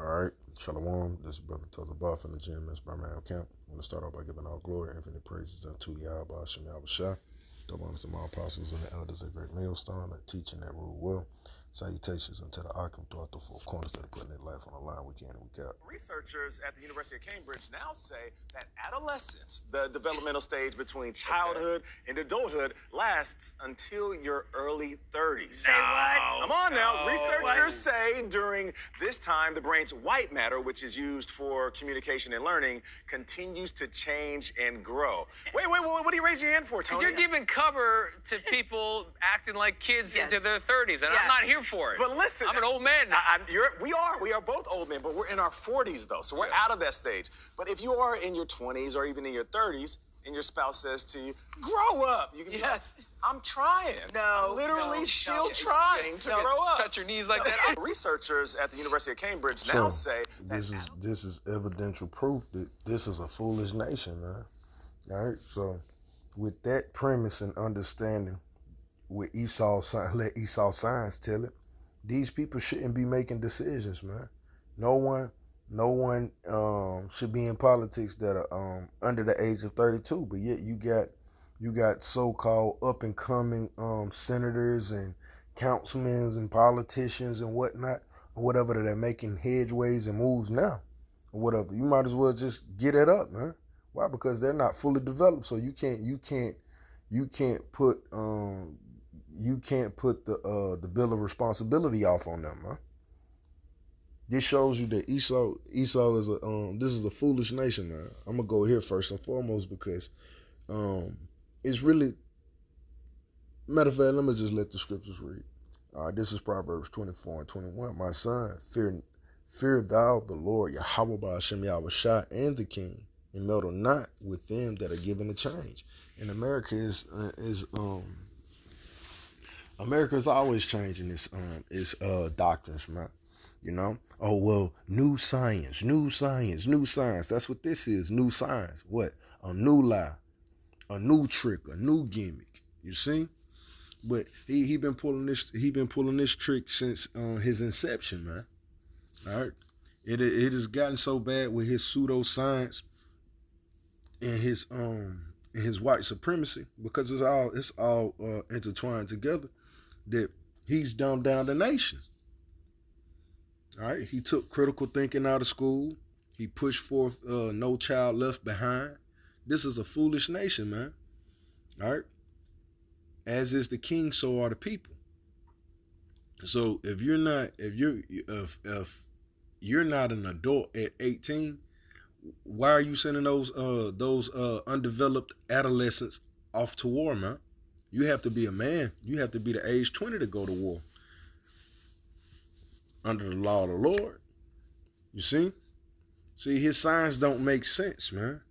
All right, Shalom. This is Brother Tuzzabar from the GMS Birmingham Camp. I want to start off by giving all glory and infinite praises unto Yahweh Hashem Yahweh Shai. Double honors to my apostles and the elders of Great Millstone that teach and that rule well. Salutations unto the Akim throughout the four corners that are putting their life on the line week in and week out. Researchers at the University of Cambridge now say that adolescence, the developmental stage between childhood and adulthood, lasts until your early 30s. Say what? Come on now. Researchers say during this time, the brain's white matter, which is used for communication and learning, continues to change and grow. Wait, what are you raising your hand for, Tony? You're giving cover to people acting like kids into their 30s, and I'm not here for it. But listen, I'm an old man now. We are both old men, but we're in our 40s though, so we're out of that stage. But if you are in your 20s or even in your 30s, and your spouse says to you, "Grow up," you can be like, "I'm trying." No, literally still trying to grow up. Touch your knees like that. Researchers at the University of Cambridge now say that this is evidential proof that this is a foolish nation, man. All right, so with that premise and understanding, with let Esau science tell it, these people shouldn't be making decisions, man. No one should be in politics that are under the age of 32, but yet you got so-called up and coming senators and councilmen and politicians and whatnot, or whatever, that are making hedgeways and moves now, or whatever. You might as well just get it up, man. Why? Because they're not fully developed, so you can't put the bill of responsibility off on them, man. This shows you that Esau is this is a foolish nation, man. I'm gonna go here first and foremost because it's really, matter of fact, let me just let the scriptures read. This is Proverbs 24 and 21. My son, fear thou the Lord, Yahweh Hashem Yahweh Shai, and the King, and meddle not with them that are given a change. And America is always changing its doctrines, man. You know, oh well, new science. That's what this is, new science. What? A new lie, a new trick, a new gimmick. You see? But he been pulling this trick since his inception, man. All right, it has gotten so bad with his pseudoscience and his white supremacy, because it's all intertwined together, that he's dumbed down the nation. All right, he took critical thinking out of school. He pushed forth No Child Left Behind. This is a foolish nation, man. All right, as is the king, so are the people. So if you're not an adult at 18, why are you sending those undeveloped adolescents off to war, man? You have to be a man. You have to be the age 20 to go to war under the law of the Lord. You see, his signs don't make sense, man.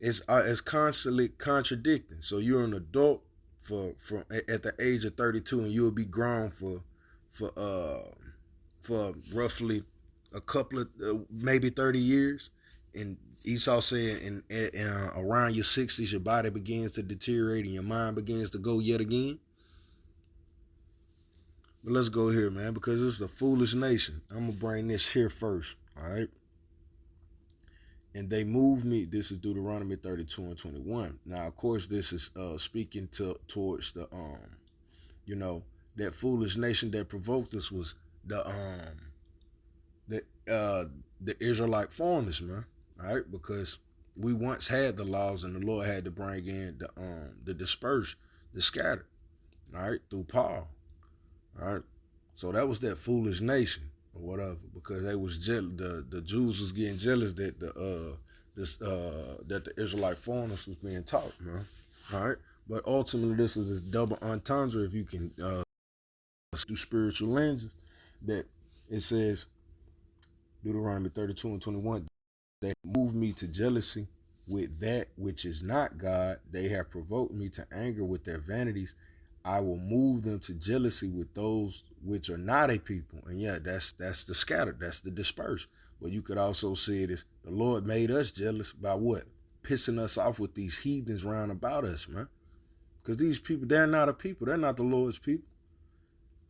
It's constantly contradicting. So you're an adult at the age of 32, and you'll be grown for roughly a couple of maybe 30 years. And Esau said, in around your 60s, your body begins to deteriorate and your mind begins to go yet again. But let's go here, man, because this is a foolish nation. I'm going to bring this here first, all right? And they moved me. This is Deuteronomy 32 and 21. Now, of course, this is speaking towards the, that foolish nation that provoked us was the Israelite foreigners, man. All right, because we once had the laws, and the Lord had to bring in the dispersed, the scattered, all right, through Paul. All right, so that was that foolish nation or whatever, because they was the Jews was getting jealous that the Israelite foreigners was being taught, man. All right, but ultimately this is a double entendre, if you can do spiritual lenses, that it says, Deuteronomy 32 and 21, they moved me to jealousy with that which is not God. They have provoked me to anger with their vanities. I will move them to jealousy with those which are not a people. And yeah, that's the scattered, that's the dispersed. But you could also see it as the Lord made us jealous by what? Pissing us off with these heathens round about us, man. Because these people, they're not a people. They're not the Lord's people.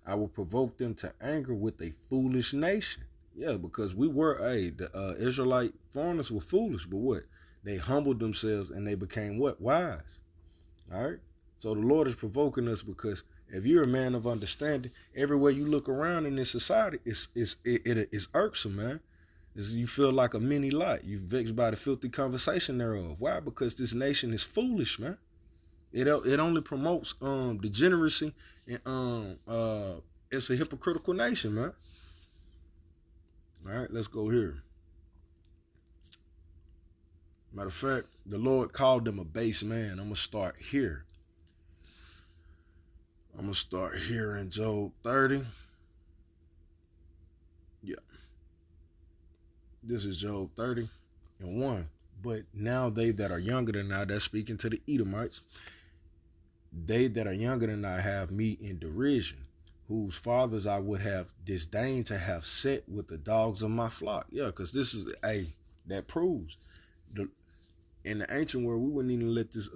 I will provoke them to anger with a foolish nation. Yeah, because we were, the Israelite foreigners were foolish, but what? They humbled themselves and they became what? Wise. All right. So the Lord is provoking us because if you're a man of understanding, everywhere you look around in this society, it's irksome, man. You feel like a mini lot. You're vexed by the filthy conversation thereof. Why? Because this nation is foolish, man. It only promotes degeneracy and it's a hypocritical nation, man. All right, let's go here. Matter of fact, the Lord called them a base man. I'm gonna start here. I'm gonna start here in Job 30. Yeah. This is Job 30:1. But now they that are younger than I, that's speaking to the Edomites, they that are younger than I have me in derision, whose fathers I would have disdained to have set with the dogs of my flock. Yeah, because this is that proves in the ancient world we wouldn't even let this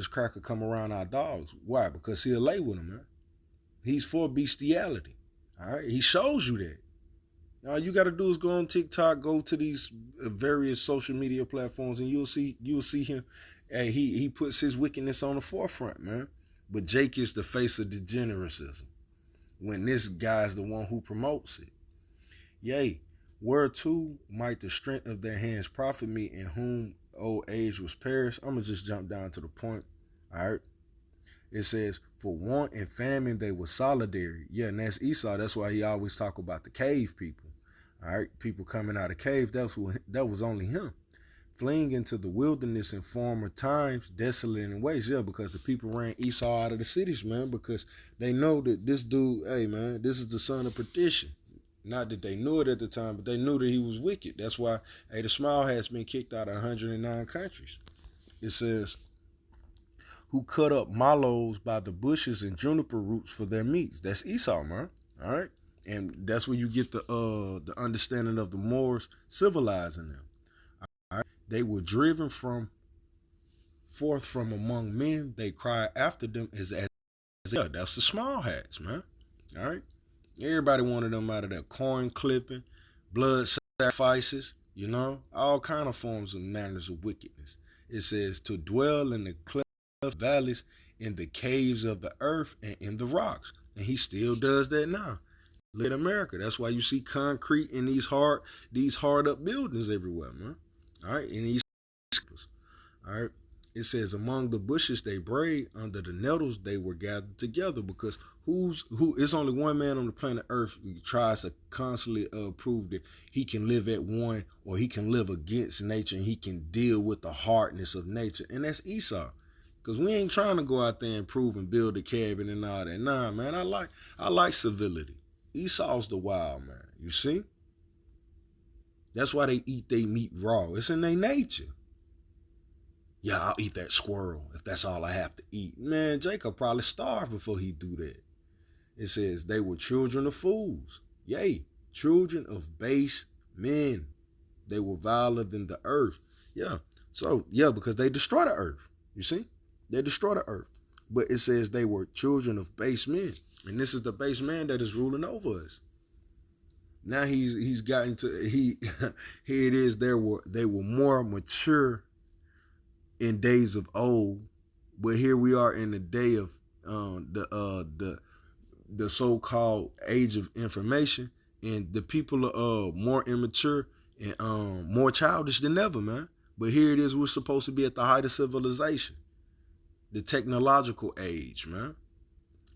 cracker come around our dogs. Why? Because he'll lay with them, man. He's for bestiality. All right, he shows you that. All you got to do is go on TikTok, go to these various social media platforms, and you'll see him. Hey, he puts his wickedness on the forefront, man. But Jake is the face of degeneracism, when this guy's the one who promotes it. Yea, whereto might the strength of their hands profit me, in whom old age was perished. I'm going to just jump down to the point. All right. It says, for want and famine, they were solidary. Yeah, and that's Esau. That's why he always talk about the cave people. All right. People coming out of cave. That was only him. Fleeing into the wilderness in former times, desolate in ways. Yeah, because the people ran Esau out of the cities, man, because they know that this dude, hey, man, this is the son of perdition. Not that they knew it at the time, but they knew that he was wicked. That's why, the small hat's been kicked out of 109 countries. It says, who cut up mallows by the bushes and juniper roots for their meats. That's Esau, man. All right. And that's where you get the understanding of the Moors civilizing them. All right. They were driven forth from among men. They cried after them as yeah, that's the small hats, man. All right. Everybody wanted them out of that coin clipping, blood sacrifices, all kind of forms of manners of wickedness. It says to dwell in the cleft valleys, in the caves of the earth, and in the rocks. And he still does that now. Look at America. That's why you see concrete in these hard up buildings everywhere, man. All right, in these, all right. It says among the bushes they brayed, under the nettles they were gathered together. Because who? It's only one man on the planet Earth who tries to constantly prove that he can live at one, or he can live against nature, and he can deal with the hardness of nature, and that's Esau. Because we ain't trying to go out there and prove and build a cabin and all that. Nah, man, I like civility. Esau's the wild man, you see? That's why they eat their meat raw. It's in their nature. Yeah, I'll eat that squirrel if that's all I have to eat. Man, Jacob probably starved before he do that. It says they were children of fools. Yea, children of base men. They were viler than the earth. Yeah. So, yeah, because they destroy the earth. You see? They destroy the earth. But it says they were children of base men. And this is the base man that is ruling over us. Now he's gotten to here it is, they were more mature in days of old, but here we are in the day of the so-called age of information, and the people are more immature and more childish than ever, man. But here it is, we're supposed to be at the height of civilization, the technological age, man.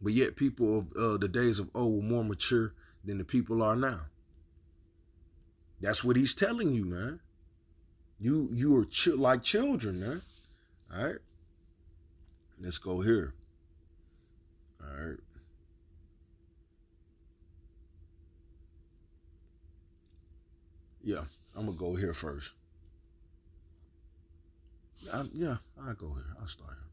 But yet people of the days of old were more mature than the people are now. That's what he's telling you, man. You are like children, man. All right. Let's go here. All right. Yeah, I'm going to go here first. I'll go here. I'll start here.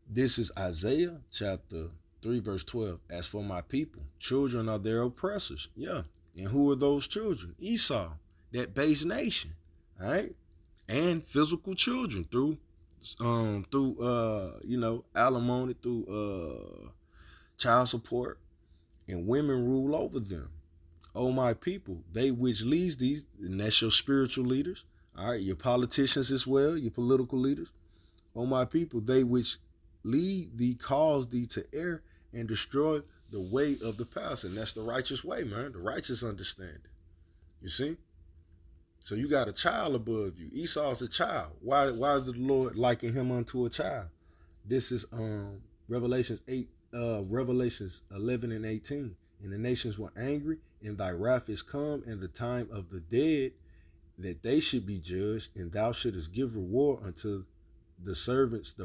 This is Isaiah chapter 3, verse 12. As for my people, children are their oppressors. Yeah. And who are those children? Esau, that base nation. All right. And physical children through alimony, through child support, and women rule over them. O my people, they which leads these, and that's your spiritual leaders, all right, your politicians as well, your political leaders. O my people, they which lead thee cause thee to err and destroy the way of the past. And that's the righteous way, man, the righteous understanding. You see? So you got a child above you. Esau's a child. Why is the Lord liken him unto a child? This is Revelations 11 and 18. And the nations were angry, and thy wrath is come, and the time of the dead, that they should be judged, and thou shouldest give reward unto the servants,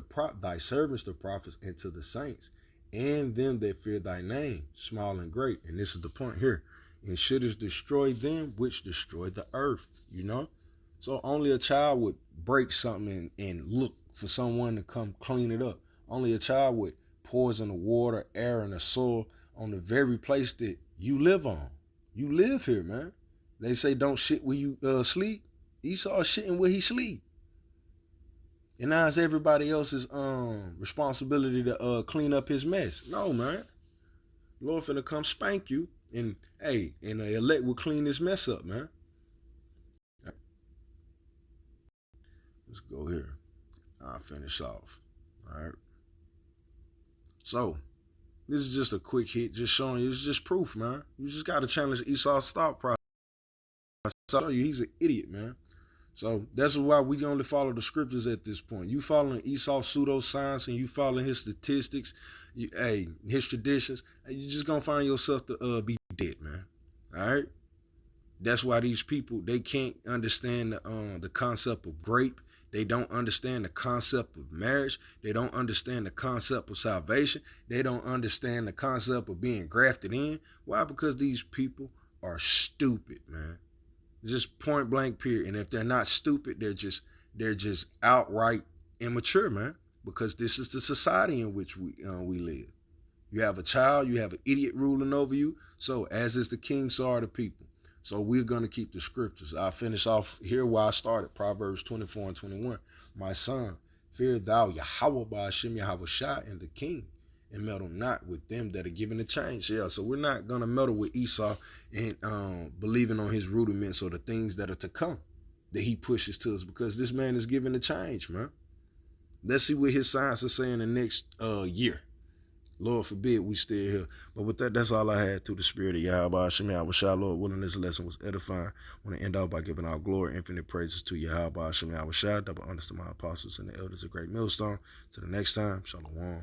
thy servants, the prophets, and to the saints, and them that fear thy name, small and great. And this is the point here. And shouldest destroy them which destroy the earth, you know? So only a child would break something and look for someone to come clean it up. Only a child would poison the water, air, and the soil on the very place that you live on. You live here, man. They say don't shit where you sleep. Esau shitting where he sleep. And now it's everybody else's responsibility to clean up his mess. No, man. Lord finna come spank you, and hey, and the elect will clean this mess up, man. Let's go here. I'll finish off. All right. So, this is just a quick hit, just showing you, it's just proof, man. You just got to challenge Esau's thought process. I tell you, he's an idiot, man. So, that's why we only follow the scriptures at this point. You following Esau's pseudoscience and you following his statistics, his traditions, you're just going to find yourself to be dead, man. All right? That's why these people, they can't understand the concept of grape. They don't understand the concept of marriage. They don't understand the concept of salvation. They don't understand the concept of being grafted in. Why? Because these people are stupid, man. Just point blank period. And if they're not stupid, they're just outright immature, man. Because this is the society in which we live. You have a child, you have an idiot ruling over you. So as is the king, so are the people. So we're going to keep the scriptures. I'll finish off here where I started, Proverbs 24 and 21. My son, fear thou Yahweh Ba'ashem Yahawashi and the king, and meddle not with them that are given the change. Yeah, so we're not going to meddle with Esau and believing on his rudiments or the things that are to come that he pushes to us, because this man is given the change, man. Let's see what his science is saying the next year. Lord forbid we still here. But with that, that's all I had, through the spirit of Yahweh Shem Yahawashi. Lord willing, this lesson was edifying. I want to end out by giving our glory, infinite praises to Yahweh Shem Yahawashi, double honors to my apostles and the elders of Great Millstone. Till the next time, Shalom.